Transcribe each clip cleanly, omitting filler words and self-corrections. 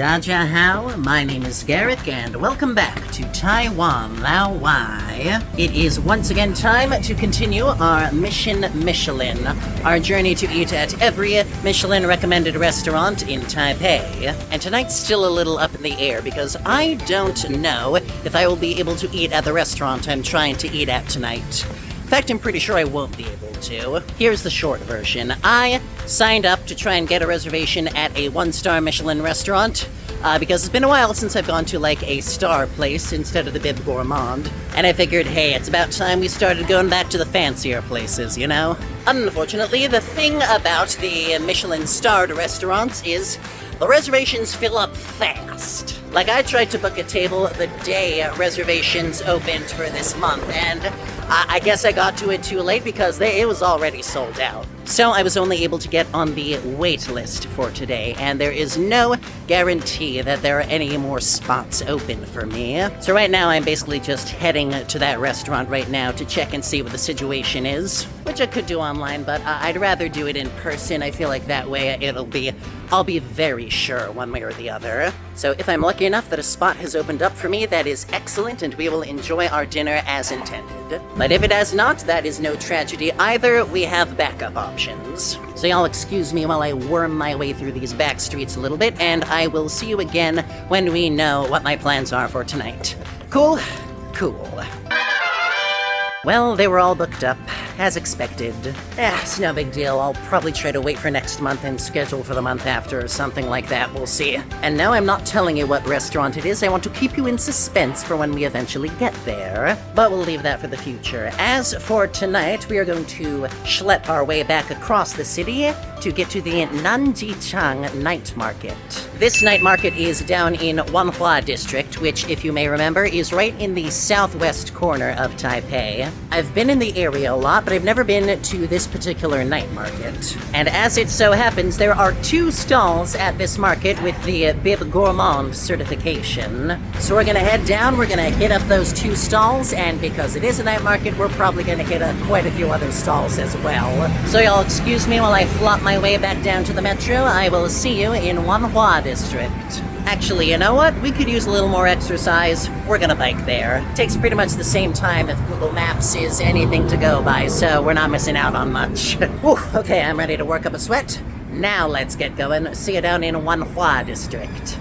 Dajahao, my name is Garrick, and welcome back to Taiwan Lao Wai. It is once again time to continue our Mission Michelin, our journey to eat at every Michelin recommended restaurant in Taipei. And tonight's still a little up in the air because I don't know if I will be able to eat at the restaurant I'm trying to eat at tonight. In fact, I'm pretty sure I won't be able to. Here's the short version. I signed up to try and get a reservation at a one-star Michelin restaurant because it's been a while since I've gone to like a star place instead of the Bib Gourmand. And I figured, hey, it's about time we started going back to the fancier places, you know? Unfortunately, the thing about the Michelin-starred restaurants is the reservations fill up fast. Like, I tried to book a table the day reservations opened for this month, and I guess I got to it too late because it was already sold out. So I was only able to get on the wait list for today, and there is no guarantee that there are any more spots open for me. So right now I'm basically just heading to that restaurant right now to check and see what the situation is, which I could do online, but I'd rather do it in person. I feel like that way I'll be very sure one way or the other. So if I'm lucky enough that a spot has opened up for me, that is excellent, and we will enjoy our dinner as intended. But if it has not, that is no tragedy either. We have backup options. So y'all excuse me while I worm my way through these back streets a little bit, and I will see you again when we know what my plans are for tonight. Cool? Cool. Well, they were all booked up, as expected. It's no big deal. I'll probably try to wait for next month and schedule for the month after or something like that. We'll see. And no, I'm not telling you what restaurant it is. I want to keep you in suspense for when we eventually get there. But we'll leave that for the future. As for tonight, we are going to schlep our way back across the city to get to the Nanjichang night market. This night market is down in Wanhua district, which, if you may remember, is right in the southwest corner of Taipei. I've been in the area a lot, but I've never been to this particular night market. And as it so happens, there are 2 stalls at this market with the Bib Gourmand certification. So we're gonna head down, we're gonna hit up those 2 stalls, and because it is a night market, we're probably gonna hit up quite a few other stalls as well. So y'all excuse me while I flop my way back down to the metro. I will see you in Wanhua district. Actually, you know what? We could use a little more exercise. We're gonna bike there. Takes pretty much the same time if Google Maps is anything to go by, so we're not missing out on much. Whew, okay, I'm ready to work up a sweat. Now let's get going. See you down in Wanhua district.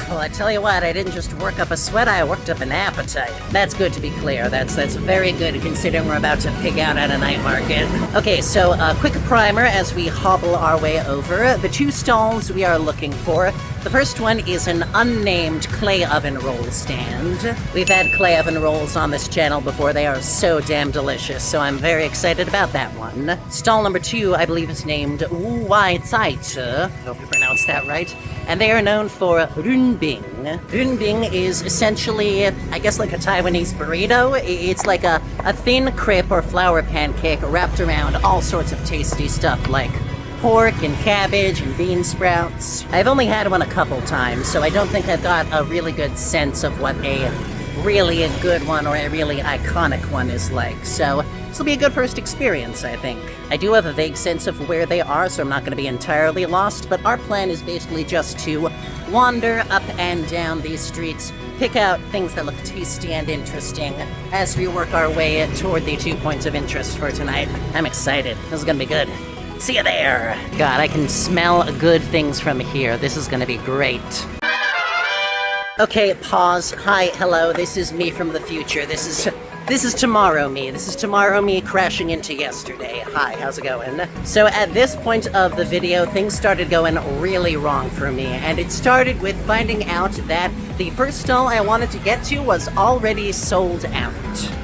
Well, I tell you what, I didn't just work up a sweat, I worked up an appetite. That's good to be clear. That's very good considering we're about to pig out at a night market. Okay, so a quick primer as we hobble our way over. The 2 stalls we are looking for. The first one is an unnamed clay oven roll stand. We've had clay oven rolls on this channel before. They are so damn delicious, so I'm very excited about that one. Stall number 2, I believe, is named Wu Wai Cai Ce. I hope you pronounced that right. And they are known for runbing. Runbing is essentially, I guess, like a Taiwanese burrito. It's like a thin crepe or flour pancake wrapped around all sorts of tasty stuff like pork and cabbage and bean sprouts. I've only had one a couple times, so I don't think I've got a really good sense of what a really good one or a really iconic one is like. So this will be a good first experience, I think. I do have a vague sense of where they are, so I'm not going to be entirely lost, but our plan is basically just to wander up and down these streets, pick out things that look tasty and interesting as we work our way toward the 2 points of interest for tonight. I'm excited. This is going to be good. See you there! God, I can smell good things from here. This is gonna be great. Okay, pause. Hi, hello, this is me from the future. This is This is tomorrow me. This is tomorrow me crashing into yesterday. Hi, how's it going? So at this point of the video, things started going really wrong for me, and it started with finding out that the first stall I wanted to get to was already sold out.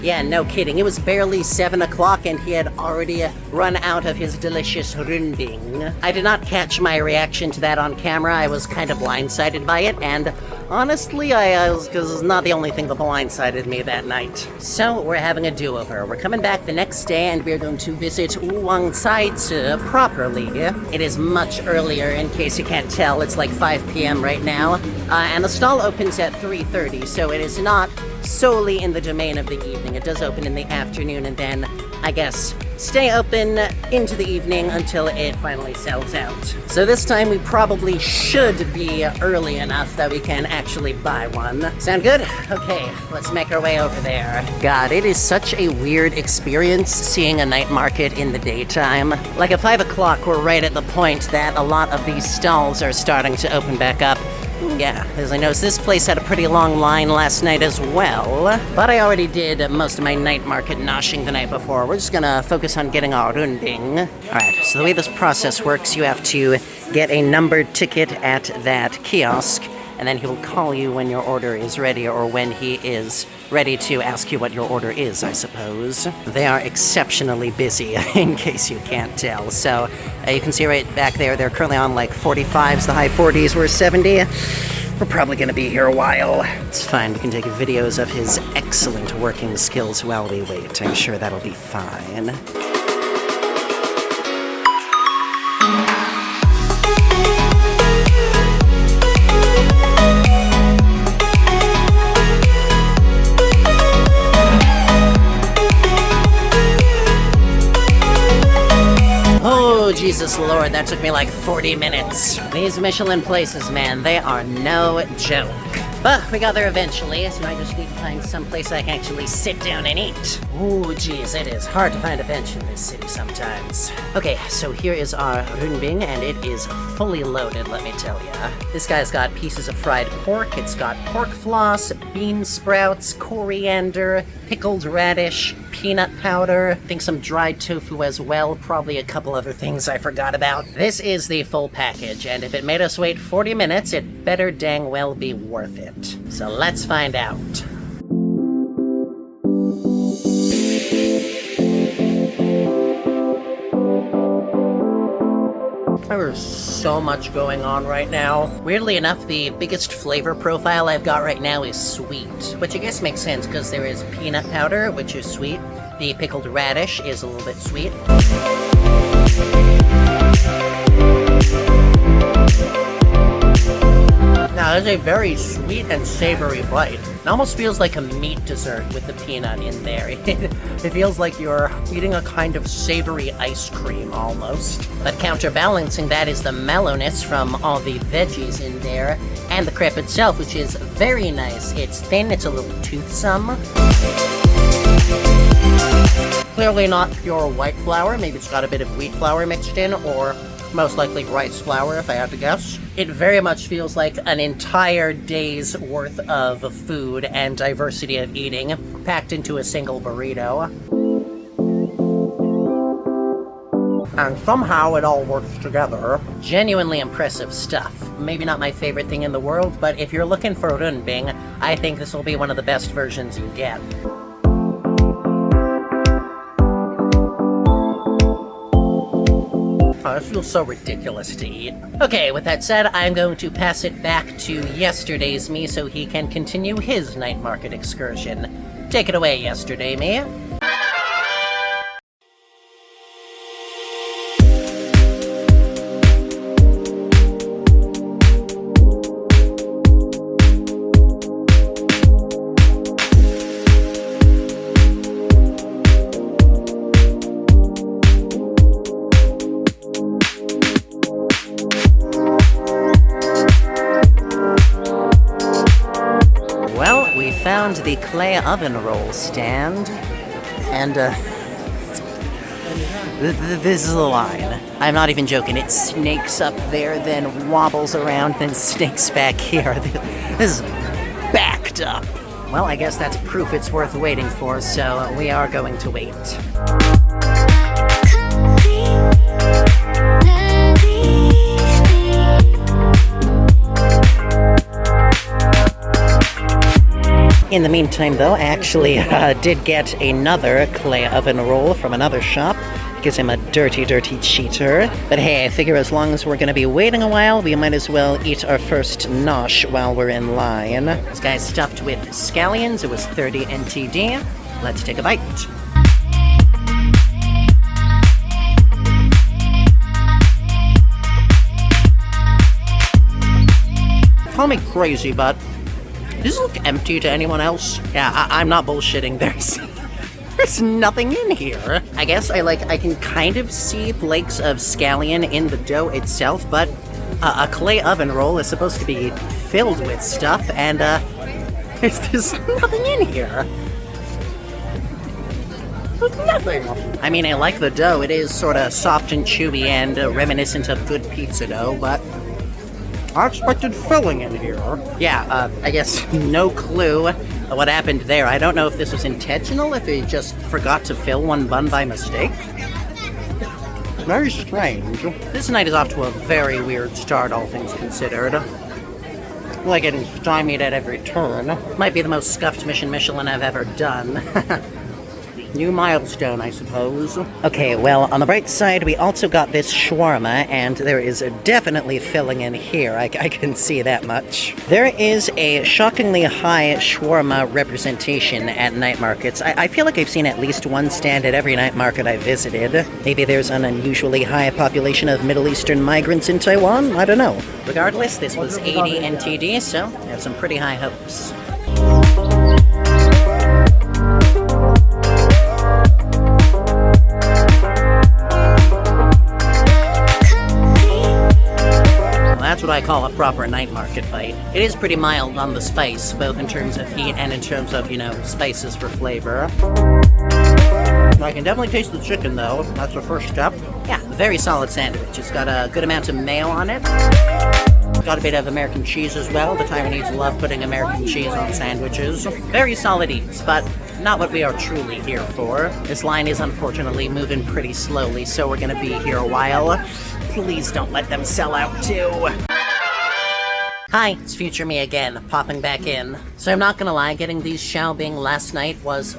Yeah, no kidding. It was barely 7 o'clock and he had already run out of his delicious runding. I did not catch my reaction to that on camera. I was kind of blindsided by it, and honestly, because it's not the only thing that blindsided me that night. So we're having a do-over. We're coming back the next day and we're going to visit Wangcai properly. It is much earlier, in case you can't tell. It's like 5 p.m. right now. And the stall opens at 3:30, so it is not solely in the domain of the evening. It does open in the afternoon and then, I guess, stay open into the evening until it finally sells out. So this time we probably should be early enough that we can actually buy one. Sound good? Okay, let's make our way over there. God, it is such a weird experience seeing a night market in the daytime. Like at 5 o'clock, we're right at the point that a lot of these stalls are starting to open back up. Yeah, as I noticed, this place had a pretty long line last night as well. But I already did most of my night market noshing the night before. We're just gonna focus on getting our runding. Alright, so the way this process works, you have to get a numbered ticket at that kiosk, and then he will call you when your order is ready, or when he is ready to ask you what your order is, I suppose. They are exceptionally busy, in case you can't tell. So you can see right back there, they're currently on like 45s, the high 40s were 70. We're probably gonna be here a while. It's fine, we can take videos of his excellent working skills while we wait. I'm sure that'll be fine. Oh, Jesus Lord, that took me like 40 minutes. These Michelin places, man, they are no joke. But we got there eventually, so I just need to find some place I can actually sit down and eat. Ooh, geez, it is hard to find a bench in this city sometimes. Okay, so here is our runbing, and it is fully loaded, let me tell ya. This guy's got pieces of fried pork, it's got pork floss, bean sprouts, coriander, pickled radish, peanut powder, I think some dried tofu as well, probably a couple other things I forgot about. This is the full package, and if it made us wait 40 minutes, it better dang well be worth it. So let's find out. There's so much going on right now. Weirdly enough, the biggest flavor profile I've got right now is sweet, which I guess makes sense because there is peanut powder, which is sweet. The pickled radish is a little bit sweet. Now, it's a very sweet and savory bite. It almost feels like a meat dessert with the peanut in there. It feels like you're eating a kind of savory ice cream, almost. But counterbalancing that is the mellowness from all the veggies in there, and the crepe itself, which is very nice. It's thin, it's a little toothsome. Clearly not pure white flour. Maybe it's got a bit of wheat flour mixed in, or most likely rice flour, if I had to guess. It very much feels like an entire day's worth of food and diversity of eating packed into a single burrito. And somehow it all works together. Genuinely impressive stuff. Maybe not my favorite thing in the world, but if you're looking for runbing, I think this will be one of the best versions you get. Oh, it feels so ridiculous to eat. Okay, with that said, I'm going to pass it back to yesterday's me so he can continue his night market excursion. Take it away, yesterday me. Well, we found the clay oven roll stand, and this is the line. I'm not even joking. It snakes up there, then wobbles around, then snakes back here. This is backed up. Well, I guess that's proof it's worth waiting for, so we are going to wait. In the meantime, though, I actually did get another clay oven roll from another shop, because I'm a dirty, dirty cheater. But hey, I figure as long as we're going to be waiting a while, we might as well eat our first nosh while we're in line. This guy's stuffed with scallions. It was 30 NTD. Let's take a bite. Call me crazy, but does this look empty to anyone else? Yeah, I'm not bullshitting. There's nothing in here. I guess I can kind of see flakes of scallion in the dough itself, but a clay oven roll is supposed to be filled with stuff, and there's nothing in here. There's nothing. I mean, I like the dough. It is sort of soft and chewy and reminiscent of good pizza dough, but I expected filling in here. Yeah, I guess no clue what happened there. I don't know if this was intentional, if he just forgot to fill one bun by mistake. Very strange. This night is off to a very weird start, all things considered. Like getting stymied at every turn. Might be the most scuffed Michelin I've ever done. New milestone, I suppose. Okay, well, on the bright side, we also got this shawarma, and there is definitely filling in here. I can see that much. There is a shockingly high shawarma representation at night markets. I feel like I've seen at least one stand at every night market I visited. Maybe there's an unusually high population of Middle Eastern migrants in Taiwan? I don't know. Regardless, this was 80 NTD, so I have some pretty high hopes. That's what I call a proper night market bite. It is pretty mild on the spice, both in terms of heat and in terms of, spices for flavor. I can definitely taste the chicken, though. That's the first step. Yeah, very solid sandwich. It's got a good amount of mayo on it. Got a bit of American cheese as well. The Taiwanese love putting American cheese on sandwiches. Very solid eats, but not what we are truly here for. This line is unfortunately moving pretty slowly, so we're gonna be here a while. Please don't let them sell out too. Hi, it's future me again, popping back in. So I'm not gonna lie, getting these xiaobing last night was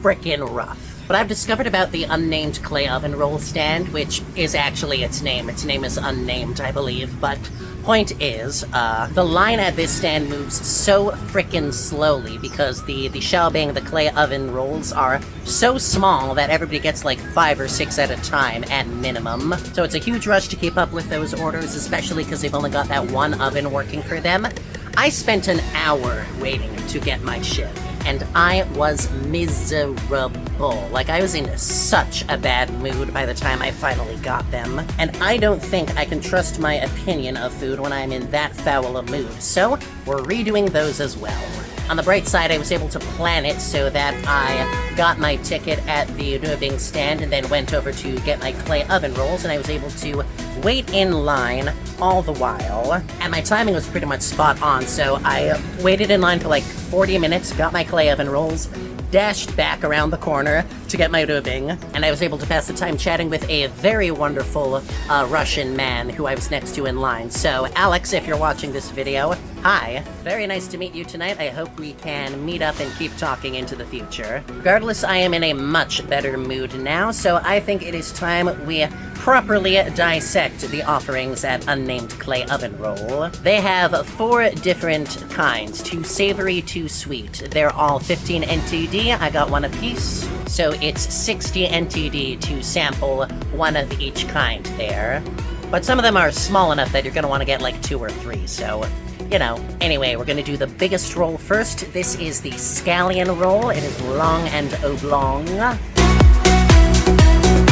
frickin' rough. But I've discovered about the unnamed clay oven roll stand, which is actually its name. Its name is unnamed, I believe, but point is, the line at this stand moves so frickin' slowly because the xiaobing, the clay oven rolls, are so small that everybody gets like 5 or 6 at a time at minimum. So it's a huge rush to keep up with those orders, especially because they've only got that one oven working for them. I spent an hour waiting to get my shit, and I was miserable. Like, I was in such a bad mood by the time I finally got them. And I don't think I can trust my opinion of food when I'm in that foul a mood, so we're redoing those as well. On the bright side, I was able to plan it so that I got my ticket at the Nuobing stand and then went over to get my clay oven rolls, and I was able to wait in line all the while. And my timing was pretty much spot on, so I waited in line for like 40 minutes, got my clay oven rolls, dashed back around the corner to get my Nuobing, and I was able to pass the time chatting with a very wonderful Russian man who I was next to in line. So, Alex, if you're watching this video, hi. Very nice to meet you tonight. I hope we can meet up and keep talking into the future. Regardless, I am in a much better mood now, so I think it is time we properly dissect the offerings at Unnamed Clay Oven Roll. They have 4 different kinds, too savory, too sweet. They're all 15 NTD. I got one apiece, so it's 60 NTD to sample one of each kind there. But some of them are small enough that you're gonna want to get like 2 or 3, so anyway, we're gonna do the biggest roll first. This is the scallion roll. It is long and oblong.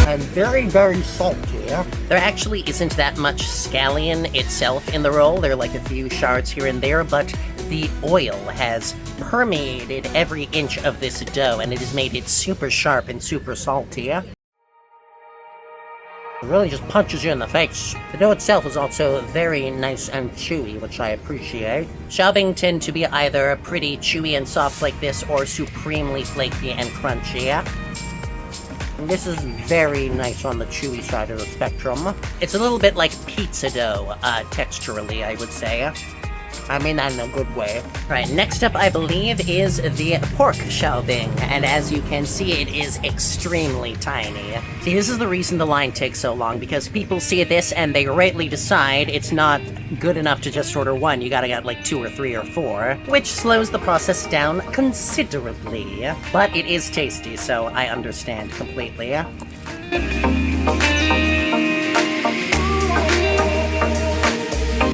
And very, very salty. There actually isn't that much scallion itself in the roll. There are like a few shards here and there, but the oil has permeated every inch of this dough, and it has made it super sharp and super salty. It really just punches you in the face. The dough itself is also very nice and chewy, which I appreciate. Xiaobing tend to be either pretty chewy and soft like this, or supremely flaky and crunchy. And this is very nice on the chewy side of the spectrum. It's a little bit like pizza dough, texturally, I would say. I mean that in a good way. Right, next up, I believe, is the pork xiaobing, and as you can see, it is extremely tiny. See, this is the reason the line takes so long, because people see this and they rightly decide it's not good enough to just order one, you gotta get like 2 or 3 or 4, which slows the process down considerably. But it is tasty, so I understand completely.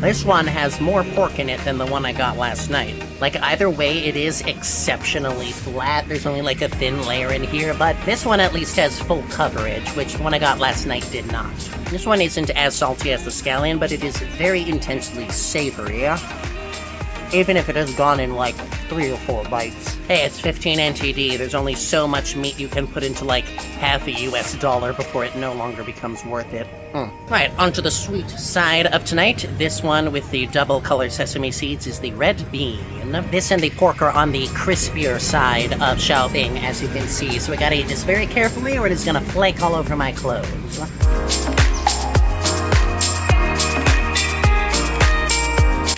This one has more pork in it than the one I got last night. Like, either way, it is exceptionally flat. There's only like a thin layer in here, but this one at least has full coverage, which the one I got last night did not. This one isn't as salty as the scallion, but it is very intensely savory. Even if it has gone in like 3 or 4 bites. Hey, it's 15 NTD, there's only so much meat you can put into like half a US dollar before it no longer becomes worth it. Right, onto the sweet side of tonight. This one with the double color sesame seeds is the red bean. This and the pork are on the crispier side of xiaobing, as you can see, so I gotta eat this very carefully or it is gonna flake all over my clothes.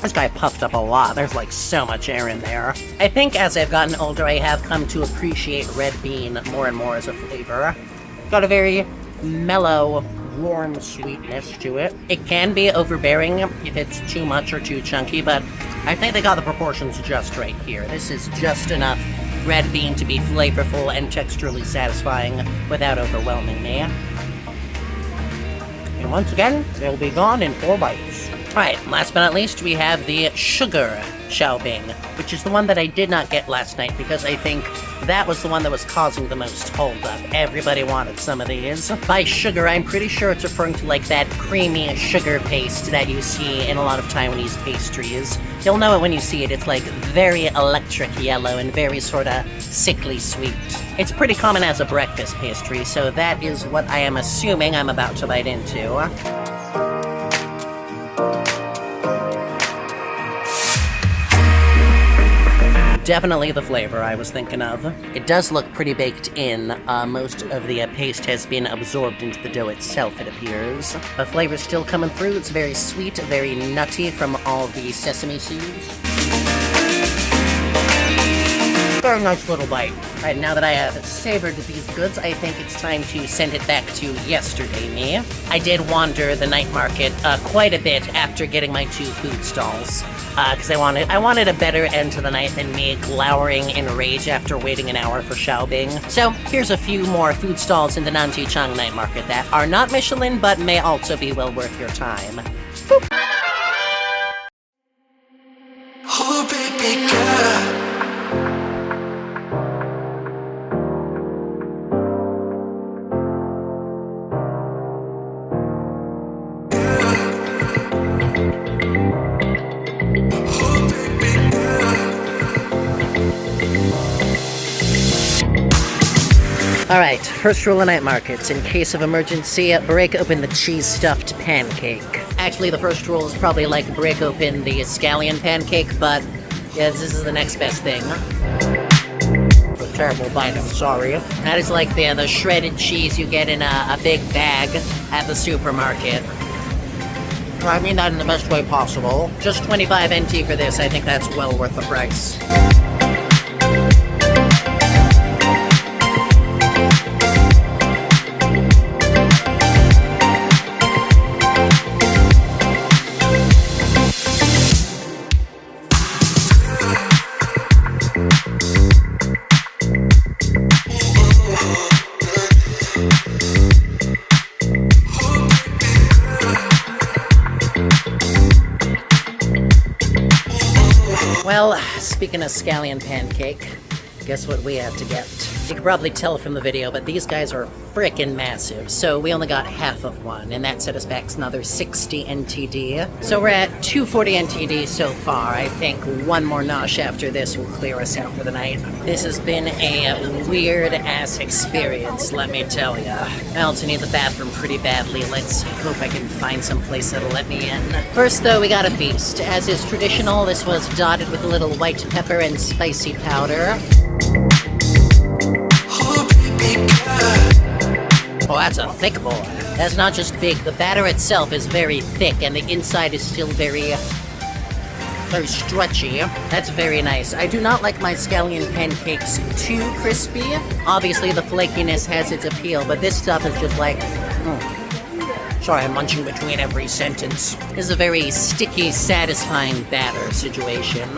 This guy puffed up a lot. There's like so much air in there. I think as I've gotten older, I have come to appreciate red bean more and more as a flavor. Got a very mellow, warm sweetness to it. It can be overbearing if it's too much or too chunky, but I think they got the proportions just right here. This is just enough red bean to be flavorful and texturally satisfying without overwhelming me. And once again, they'll be gone in 4 bites. Alright, last but not least, we have the sugar xiaobing, which is the one that I did not get last night because I think that was the one that was causing the most holdup. Everybody wanted some of these. By sugar, I'm pretty sure it's referring to like that creamy sugar paste that you see in a lot of Taiwanese pastries. You'll know it when you see it. It's like very electric yellow and very sort of sickly sweet. It's pretty common as a breakfast pastry, so that is what I am assuming I'm about to bite into. Definitely the flavor I was thinking of. It does look pretty baked in. Most of the paste has been absorbed into the dough itself, it appears. The flavor's still coming through. It's very sweet, very nutty from all the sesame seeds. Very nice little bite. Right, now that I have savored these goods, I think it's time to send it back to yesterday me. I did wander the night market quite a bit after getting my 2 food stalls. Because I wanted a better end to the night than me glowering in rage after waiting an hour for xiaobing. So here's a few more food stalls in the Nanjichang night market that are not Michelin, but may also be well worth your time. Boop. Oh, baby girl. Alright, first rule of night markets. In case of emergency, break open the cheese-stuffed pancake. Actually, the first rule is probably like break open the scallion pancake, but yeah, this is the next best thing. It's a terrible bite, I'm sorry. That is like the shredded cheese you get in a big bag at the supermarket. I mean that in the best way possible. Just 25 NT for this, I think that's well worth the price. Well, speaking of scallion pancake, guess what we have to get? You can probably tell from the video, but these guys are frickin' massive. So we only got half of one, and that set us back another 60 NTD. So we're at 240 NTD so far. I think one more nosh after this will clear us out for the night. This has been a weird-ass experience, let me tell ya. I also need the bathroom pretty badly. Let's hope I can find some place that'll let me in. First, though, we got a feast. As is traditional, this was dotted with a little white pepper and spicy powder. Oh, that's a thick boy. That's not just big. The batter itself is very thick, and the inside is still very stretchy. That's very nice. I do not like my scallion pancakes too crispy. Obviously, the flakiness has its appeal, but this stuff is just like... Sorry, I'm munching between every sentence. This is a very sticky, satisfying batter situation.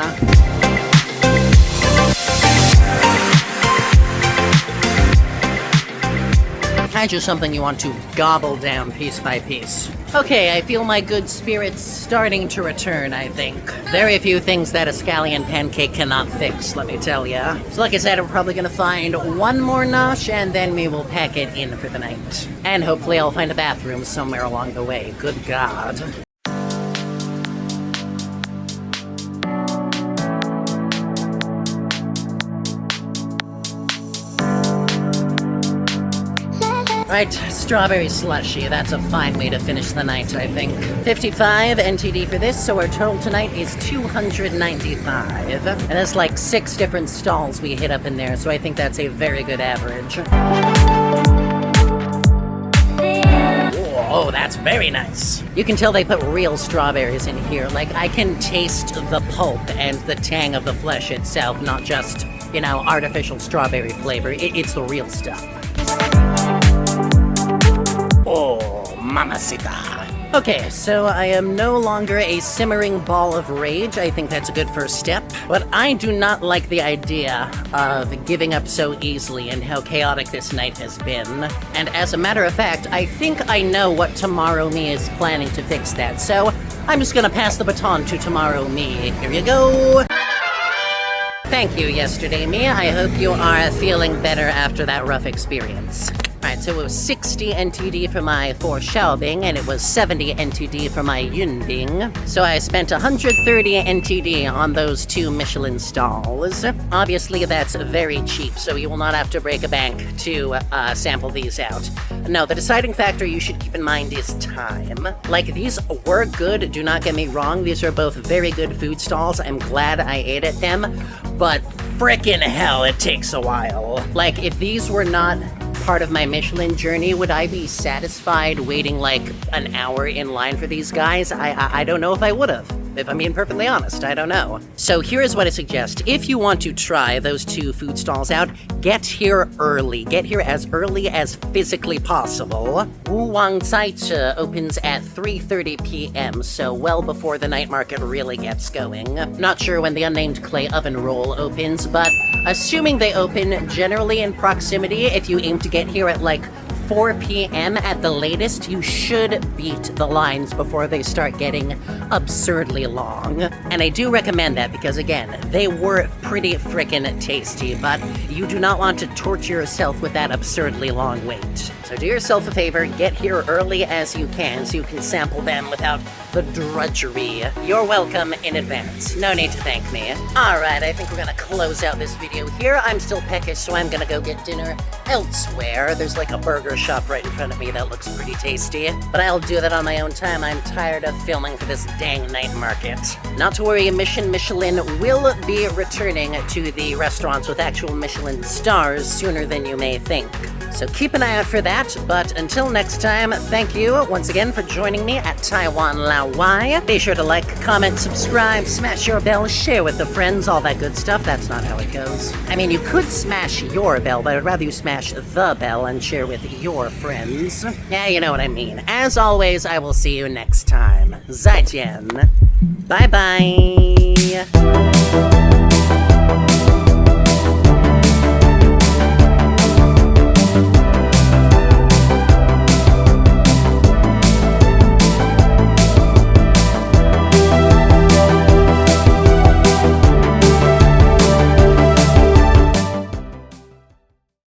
Kind of something you want to gobble down piece by piece. Okay, I feel my good spirits starting to return, I think. Very few things that a scallion pancake cannot fix, let me tell ya. So like I said, I'm probably gonna find one more nosh, and then we will pack it in for the night. And hopefully I'll find a bathroom somewhere along the way. Good God. Right, strawberry slushy. That's a fine way to finish the night, I think. 55 NTD for this, so our total tonight is 295. And there's like 6 different stalls we hit up in there, so I think that's a very good average. Oh, that's very nice. You can tell they put real strawberries in here. Like, I can taste the pulp and the tang of the flesh itself, not just, you know, artificial strawberry flavor. It's the real stuff. Oh, mamacita. Okay, so I am no longer a simmering ball of rage. I think that's a good first step. But I do not like the idea of giving up so easily and how chaotic this night has been. And as a matter of fact, I think I know what Tomorrow Me is planning to fix that. So I'm just gonna pass the baton to Tomorrow Me. Here you go. Thank you, Yesterday Me. I hope you are feeling better after that rough experience. Alright, so it was 60 NTD for my 4 Xiaobing, and it was 70 NTD for my Yunbing. So I spent 130 NTD on those 2 Michelin stalls. Obviously, that's very cheap, so you will not have to break a bank to sample these out. No, the deciding factor you should keep in mind is time. Like, these were good, do not get me wrong. These are both very good food stalls. I'm glad I ate at them, but frickin' hell, it takes a while. Like, if these were not part of my Michelin journey, would I be satisfied waiting like an hour in line for these guys? I don't know if I would have. If I'm being perfectly honest, I don't know. So here is what I suggest. If you want to try those 2 food stalls out, get here early. Get here as early as physically possible. Wu Wang Cai opens at 3:30 p.m., so well before the night market really gets going. Not sure when the unnamed clay oven roll opens, but assuming they open generally in proximity, if you aim to get here at like 4 p.m. at the latest, you should beat the lines before they start getting absurdly long. And I do recommend that because, again, they were pretty frickin' tasty, but you do not want to torture yourself with that absurdly long wait. So do yourself a favor, get here early as you can so you can sample them without the drudgery. You're welcome in advance. No need to thank me. Alright, I think we're gonna close out this video here. I'm still peckish, so I'm gonna go get dinner elsewhere. There's like a burger shop right in front of me that looks pretty tasty, but I'll do that on my own time. I'm tired of filming for this dang night market. Not to worry, Michelin will be returning to the restaurants with actual Michelin stars sooner than you may think. So keep an eye out for that, but until next time, thank you once again for joining me at Taiwan Lao Wai. Be sure to like, comment, subscribe, smash your bell, share with the friends, all that good stuff. That's not how it goes. I mean, you could smash your bell, but I'd rather you smash the bell and share with your friends. Yeah, you know what I mean. As always, I will see you next time. 再见. Bye-bye.